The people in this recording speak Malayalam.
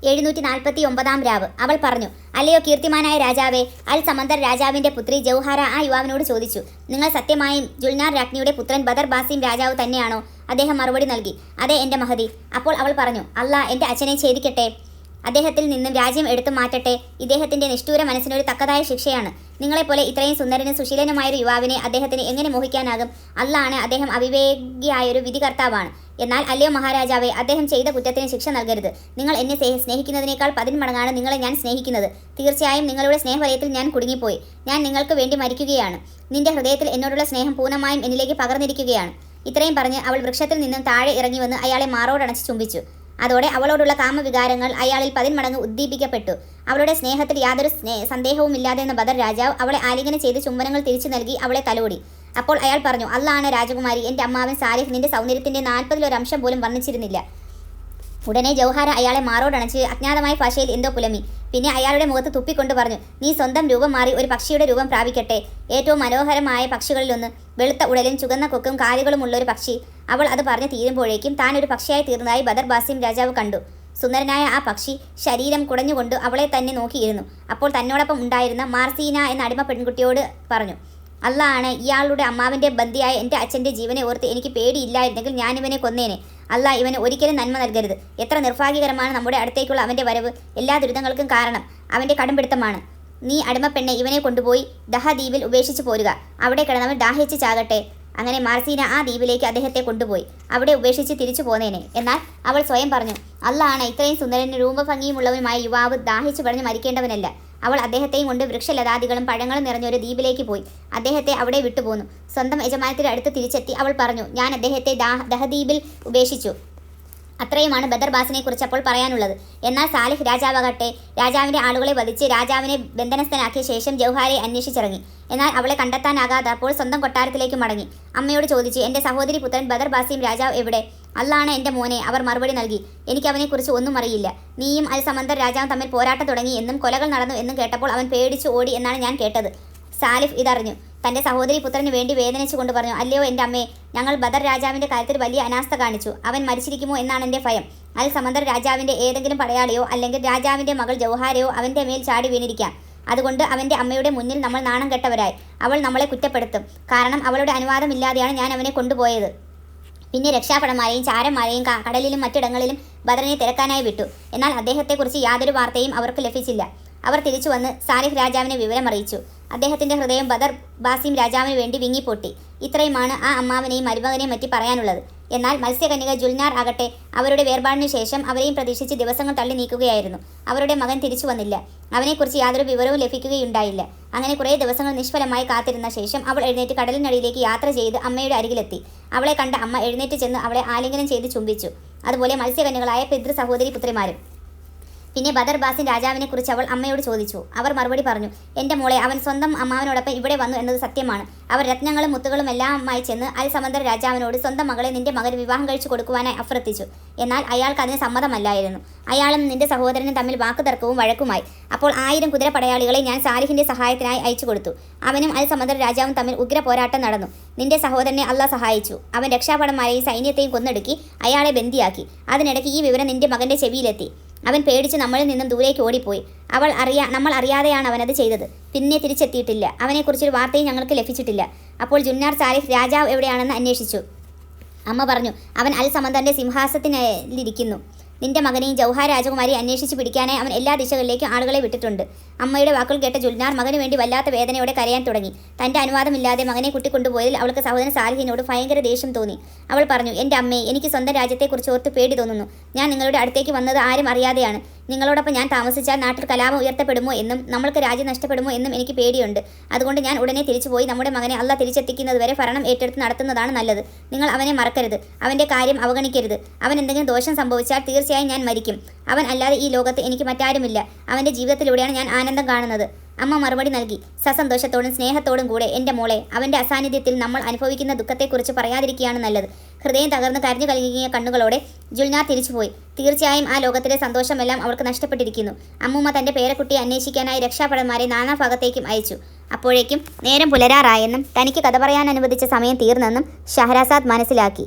749 രാവ്. അവൾ പറഞ്ഞു, അല്ലയോ കീർത്തിമാനായ രാജാവേ. അൽ സമന്തർ രാജാവിന്റെ പുത്രി ജൗഹറ ആ യുവാവിനോട് ചോദിച്ചു, നിങ്ങൾ സത്യമായും ജുൽനാർ രാജ്ഞിയുടെ പുത്രൻ ബദർ ബാസിം രാജാവ് തന്നെയാണോ? അദ്ദേഹം മറുപടി നൽകി, അതെ എൻ്റെ മഹതി. അപ്പോൾ അവൾ പറഞ്ഞു, അല്ലാ എൻ്റെ അച്ഛനെ ഛേദിക്കട്ടെ, അദ്ദേഹത്തിൽ നിന്നും രാജ്യം എടുത്തു മാറ്റട്ടെ. ഇദ്ദേഹത്തിന്റെ നിഷ്ഠൂര മനസ്സിനൊരു തക്കതായ ശിക്ഷയാണ്. നിങ്ങളെപ്പോലെ ഇത്രയും സുന്ദരനും സുശീലനുമായൊരു യുവാവിനെ അദ്ദേഹത്തിന് എങ്ങനെ മോഹിക്കാനാകും? അല്ലാഹ് അദ്ദേഹം അവിവേകിയായൊരു വിധികർത്താവാണ്. എന്നാൽ അല്ലയോ മഹാരാജാവേ, അദ്ദേഹം ചെയ്ത കുറ്റത്തിന് ശിക്ഷ നൽകരുത്. നിങ്ങൾ എന്നെ സ്നേഹിക്കുന്നതിനേക്കാൾ 10 മടങ്ങാണ് നിങ്ങളെ ഞാൻ സ്നേഹിക്കുന്നത്. തീർച്ചയായും നിങ്ങളുടെ സ്നേഹവലയത്തിൽ ഞാൻ കുടുങ്ങിപ്പോയി. ഞാൻ നിങ്ങൾക്ക് വേണ്ടി മരിക്കുകയാണ്. നിന്റെ ഹൃദയത്തിൽ എന്നോടുള്ള സ്നേഹം പൂർണ്ണമായും എന്നിലേക്ക് പകർന്നിരിക്കുകയാണ്. ഇത്രയും പറഞ്ഞ് അവൾ വൃക്ഷത്തിൽ നിന്നും താഴെ ഇറങ്ങി വന്ന് അയാളെ മാറോടണച്ച് ചുംബിച്ചു. അതോടെ അവളോടുള്ള കാമവികാരങ്ങൾ അയാളിൽ 10 മടങ്ങ് ഉദ്ദീപിക്കപ്പെട്ടു. അവളുടെ സ്നേഹത്തിൽ യാതൊരു സന്ദേഹവുമില്ലാതെ എന്ന ബദർ രാജാവ് അവളെ ആലിംഗനം ചെയ്ത് ചുംബനങ്ങൾ തിരിച്ചു നൽകി അവളെ തലോടി. അപ്പോൾ അയാൾ പറഞ്ഞു, അല്ലാഹ് രാജകുമാരി, എൻ്റെ അമ്മാവൻ സാലിഹ് നിന്റെ സൗന്ദര്യത്തിൻ്റെ 40-ൽ 1 അംശം പോലും വർണ്ണിച്ചിരുന്നില്ല. ഉടനെ ജൗഹറ അയാളെ മാറോടണച്ച് അജ്ഞാതമായ ഭാഷയിൽ എന്തോ പുലമി. പിന്നെ അയാളുടെ മുഖത്ത് തുപ്പിക്കൊണ്ട് പറഞ്ഞു, നീ സ്വന്തം രൂപം മാറി ഒരു പക്ഷിയുടെ രൂപം പ്രാപിക്കട്ടെ. ഏറ്റവും മനോഹരമായ പക്ഷികളിലൊന്ന്, വെളുത്ത ഉടലും ചുവന്ന കൊക്കും കാലുകളുമുള്ളൊരു പക്ഷി. അവൾ അത് പറഞ്ഞു തീരുമ്പോഴേക്കും താൻ ഒരു പക്ഷിയായി തീർന്നതായി ബദർ ബാസിം രാജാവ് കണ്ടു. സുന്ദരനായ ആ പക്ഷി ശരീരം കുടഞ്ഞുകൊണ്ട് അവളെ തന്നെ നോക്കിയിരുന്നു. അപ്പോൾ തന്നോടൊപ്പം ഉണ്ടായിരുന്ന മാർസീന എന്ന അടിമ പെൺകുട്ടിയോട് പറഞ്ഞു, അല്ലാഹ് ഇയാളുടെ അമ്മാവിൻ്റെ ബന്ദിയായ എൻ്റെ അച്ഛൻ്റെ ജീവനെ ഓർത്ത് എനിക്ക് പേടിയില്ലായിരുന്നെങ്കിൽ ഞാനിവനെ കൊന്നേനെ. അല്ലാഹ് ഇവന് ഒരിക്കലും നന്മ നൽകരുത്. എത്ര നിർഭാഗ്യകരമാണ് നമ്മുടെ അടുത്തേക്കുള്ള അവൻ്റെ വരവ്. എല്ലാ ദുരിതങ്ങൾക്കും കാരണം അവൻ്റെ കടുംപിടുത്തമാണ്. നീ അടിമപ്പെണ്ണെ ഇവനെ കൊണ്ടുപോയി ദഹദ്വീപിൽ ഉപേക്ഷിച്ച് പോരുക. അവിടെ കിടന്നവൻ ദാഹിച്ച് ചാകട്ടെ. അങ്ങനെ മാർസീന ആ ദ്വീപിലേക്ക് അദ്ദേഹത്തെ കൊണ്ടുപോയി. അവിടെ ഉപേക്ഷിച്ച് തിരിച്ചു പോന്നേനെ. എന്നാൽ അവൾ സ്വയം പറഞ്ഞു, അല്ലാഹ് ഇത്രയും സുന്ദരനും രൂപഭംഗിയുമുള്ളവനുമായ യുവാവ് ദാഹിച്ചു പറഞ്ഞ് മരിക്കേണ്ടവനല്ല. അവൾ അദ്ദേഹത്തെയും കൊണ്ട് വൃക്ഷലതാദികളും പഴങ്ങളും നിറഞ്ഞ ഒരു ദ്വീപിലേക്ക് പോയി. അദ്ദേഹത്തെ അവിടെ വിട്ടുപോന്നു. സ്വന്തം യജമാനത്തിന്റെ അടുത്ത് തിരിച്ചെത്തി അവൾ പറഞ്ഞു, ഞാൻ അദ്ദേഹത്തെ ദഹദ്വീപിൽ ഉപേക്ഷിച്ചു. അത്രയുമാണ് ബദർ ബാസിനെ കുറിച്ച് അപ്പോൾ പറയാനുള്ളത്. എന്നാൽ സാലിഹ് രാജാവാകട്ടെ രാജാവിൻ്റെ ആളുകളെ വധിച്ച് രാജാവിനെ ബന്ധനസ്ഥനാക്കിയ ശേഷം ജൗഹറയെ അന്വേഷിച്ചിറങ്ങി. എന്നാൽ അവളെ കണ്ടെത്താനാകാതെ സ്വന്തം കൊട്ടാരത്തിലേക്ക് മടങ്ങി. അമ്മയോട് ചോദിച്ചു, എൻ്റെ സഹോദരി പുത്രൻ ബദർ ബാസിം രാജാവ് എവിടെ? അല്ലാഹ് എൻ്റെ മോനെ. അവർ മറുപടി നൽകി, എനിക്ക് അവനെക്കുറിച്ച് ഒന്നും അറിയില്ല. നീയും അൽ സമന്തർ രാജാവും തമ്മിൽ പോരാട്ടം തുടങ്ങി എന്നും കൊലകൾ നടന്നു എന്നും കേട്ടപ്പോൾ അവൻ പേടിച്ചു ഓടി എന്നാണ് ഞാൻ കേട്ടത്. സാലിഹ് ഇതറിഞ്ഞു തൻ്റെ സഹോദരി പുത്രന് വേണ്ടി വേദനിച്ചുകൊണ്ട് പറഞ്ഞു, അല്ലയോ എൻ്റെ അമ്മേ, ഞങ്ങൾ ബദർ രാജാവിൻ്റെ കാര്യത്തിൽ വലിയ അനാസ്ഥ കാണിച്ചു. അവൻ മരിച്ചിരിക്കുമോ എന്നാണ് എൻ്റെ ഭയം. അൽ സമന്തർ രാജാവിൻ്റെ ഏതെങ്കിലും പടയാളിയോ അല്ലെങ്കിൽ രാജാവിൻ്റെ മകൾ ജൗഹറയോ അവൻ്റെ മേൽ ചാടി വീണിരിക്കാം. അതുകൊണ്ട് അവൻ്റെ അമ്മയുടെ മുന്നിൽ നമ്മൾ നാണം കെട്ടവരായി. അവൾ നമ്മളെ കുറ്റപ്പെടുത്തും. കാരണം അവളുടെ അനുവാദമില്ലാതെയാണ് ഞാൻ അവനെ കൊണ്ടുപോയത്. പിന്നെ രക്ഷാഭടന്മാരെയും ചാരന്മാരെയും കടലിലും മറ്റിടങ്ങളിലും ബദറിനെ തിരക്കാനായി വിട്ടു. എന്നാൽ അദ്ദേഹത്തെക്കുറിച്ച് യാതൊരു വാർത്തയും അവർക്ക് ലഭിച്ചില്ല. അവർ തിരിച്ചു വന്ന് സാലിഹ് രാജാവിനെ വിവരമറിയിച്ചു. അദ്ദേഹത്തിൻ്റെ ഹൃദയം ബദർ ബാസിം രാജാവിന് വേണ്ടി വിങ്ങിപ്പൊട്ടി. ഇത്രയുമാണ് ആ അമ്മാവനെയും മരുമകനെയും പറ്റി പറയാനുള്ളത്. എന്നാൽ മത്സ്യകന്യക ജുൽനാർ ആകട്ടെ അവരുടെ വേർപാടിനു ശേഷം അവരെയും പ്രതീക്ഷിച്ച് ദിവസങ്ങൾ തള്ളി നീക്കുകയായിരുന്നു. അവരുടെ മകൻ തിരിച്ചു വന്നില്ല. അവനെക്കുറിച്ച് യാതൊരു വിവരവും ലഭിക്കുകയുണ്ടായില്ല. അങ്ങനെ കുറേ ദിവസങ്ങൾ നിഷ്ഫലമായി കാത്തിരുന്ന ശേഷം അവൾ എഴുന്നേറ്റ് കടലിനടിയിലേക്ക് യാത്ര ചെയ്ത് അമ്മയുടെ അരികിലെത്തി. അവളെ കണ്ട അമ്മ എഴുന്നേറ്റ് ചെന്ന് അവളെ ആലിംഗനം ചെയ്ത് ചുംബിച്ചു. അതുപോലെ മത്സ്യകന്യകളായ പിതൃ സഹോദരി പുത്രിമാരും. പിന്നെ ബദർ ബാസിൻ രാജാവിനെ കുറിച്ച് അവൾ അമ്മയോട് ചോദിച്ചു. അവർ മറുപടി പറഞ്ഞു, എൻ്റെ മോളെ, അവൻ സ്വന്തം അമ്മാവനോടൊപ്പം ഇവിടെ വന്നു എന്നത് സത്യമാണ്. അവർ രത്നങ്ങളും മുത്തുകളും എല്ലാമായി ചെന്ന് അൽ സമന്തർ രാജാവിനോട് സ്വന്തം മകളെ നിന്റെ മകന് വിവാഹം കഴിച്ചു കൊടുക്കുവാനായി അഭ്യർത്ഥിച്ചു. എന്നാൽ അയാൾക്ക് അതിന് സമ്മതമല്ലായിരുന്നു. അയാളും നിന്റെ സഹോദരനും തമ്മിൽ വാക്കുതർക്കവും വഴക്കുമായി. അപ്പോൾ 1000 കുതിരപ്പടയാളികളെ ഞാൻ സാലിഹിന്റെ സഹായത്തിനായി അയച്ചു കൊടുത്തു. അവനും അൽ സമന്തർ രാജാവും തമ്മിൽ ഉഗ്ര പോരാട്ടം നടന്നു. നിന്റെ സഹോദരനെ അല്ലാഹ് സഹായിച്ചു. അവൻ രക്ഷാഭടന്മാരെയും സൈന്യത്തെയും കൊന്നൊടുക്കി അയാളെ ബന്ദിയാക്കി. അതിനിടയ്ക്ക് ഈ വിവരം നിന്റെ മകൻ്റെ ചെവിയിലെത്തി. അവൻ പേടിച്ച് നമ്മളിൽ നിന്നും ദൂരേക്ക് ഓടിപ്പോയി. നമ്മൾ അറിയാതെയാണ് അവനത് ചെയ്തത്. പിന്നെ തിരിച്ചെത്തിയിട്ടില്ല. അവനെക്കുറിച്ചൊരു വാർത്തയും ഞങ്ങൾക്ക് ലഭിച്ചിട്ടില്ല. അപ്പോൾ ജുൽനാർ സാലിഹ് രാജാവ് എവിടെയാണെന്ന് അന്വേഷിച്ചു. അമ്മ പറഞ്ഞു, അവൻ അൽ സമന്തറിൻ്റെ സിംഹാസനത്തിലിരിക്കുന്നു. നിന്റെ മകനെയും ജൗഹർ രാജകുമാരിയെ അന്വേഷിച്ച് പിടിക്കാനായി അവൻ എല്ലാ ദിശകളിലേക്കും ആളുകളെ വിട്ടിട്ടുണ്ട്. അമ്മയുടെ വാക്കുകൾ കേട്ട ജുൽനാർ മകന് വേണ്ടി വല്ലാത്ത വേദനയോടെ കരയാൻ തുടങ്ങി. തൻ്റെ അനുവാദമില്ലാതെ മകനെ കുട്ടിക്കൊണ്ടുപോയതിൽ അവൾക്ക് സഹോദരൻ സാലിഹിനോട് ഭയങ്കര ദേഷ്യം തോന്നി. അവൾ പറഞ്ഞു, എൻ്റെ അമ്മേ, എനിക്ക് സ്വന്തം രാജ്യത്തെക്കുറിച്ച് ഓർത്ത് പേടി തോന്നുന്നു. ഞാൻ നിങ്ങളുടെ അടുത്തേക്ക് വന്നത് ആരും അറിയാതെയാണ്. നിങ്ങളോടൊപ്പം ഞാൻ താമസിച്ചാൽ നാട്ടിൽ കലാപം ഉയർത്തപ്പെടുമോ എന്നും നമ്മൾക്ക് രാജ്യം നഷ്ടപ്പെടുമോ എന്നും എനിക്ക് പേടിയുണ്ട്. അതുകൊണ്ട് ഞാൻ ഉടനെ തിരിച്ചുപോയി നമ്മുടെ മകനെ അല്ലാഹ് തിരിച്ചെത്തിക്കുന്നതുവരെ ഭരണം ഏറ്റെടുത്ത് നടത്തുന്നതാണ് നല്ലത്. നിങ്ങൾ അവനെ മറക്കരുത്. അവൻ്റെ കാര്യം അവഗണിക്കരുത്. അവൻ എന്തെങ്കിലും ദോഷം സംഭവിച്ചാൽ തീർച്ചയായും ഞാൻ മരിക്കും. അവൻ അല്ലാതെ ഈ ലോകത്ത് എനിക്ക് മറ്റാരുമില്ല. അവൻ്റെ ജീവിതത്തിലൂടെയാണ് ഞാൻ ആനന്ദം കാണുന്നത്. അമ്മ മറുപടി നൽകി, സസന്തോഷത്തോടും സ്നേഹത്തോടും കൂടെ, എൻ്റെ മോളെ, അവൻ്റെ അസാന്നിധ്യത്തിൽ നമ്മൾ അനുഭവിക്കുന്ന ദുഃഖത്തെക്കുറിച്ച് പറയാതിരിക്കുകയാണ് നല്ലത്. ഹൃദയം തകർന്ന് കരഞ്ഞു കലങ്ങിയ കണ്ണുകളോടെ ജുൽനാർ തിരിച്ചുപോയി. തീർച്ചയായും ആ ലോകത്തിലെ സന്തോഷമെല്ലാം അവൾക്ക് നഷ്ടപ്പെട്ടിരിക്കുന്നു. അമ്മൂമ്മ തൻ്റെ പേരക്കുട്ടിയെ അന്വേഷിക്കാനായി രക്ഷാഭടന്മാരെ നാനാഭാഗത്തേക്കും അയച്ചു. അപ്പോഴേക്കും നേരം പുലരാറായെന്നും തനിക്ക് കഥ പറയാൻ അനുവദിച്ച സമയം തീർന്നെന്നും ഷഹരാസാദ് മനസ്സിലാക്കി.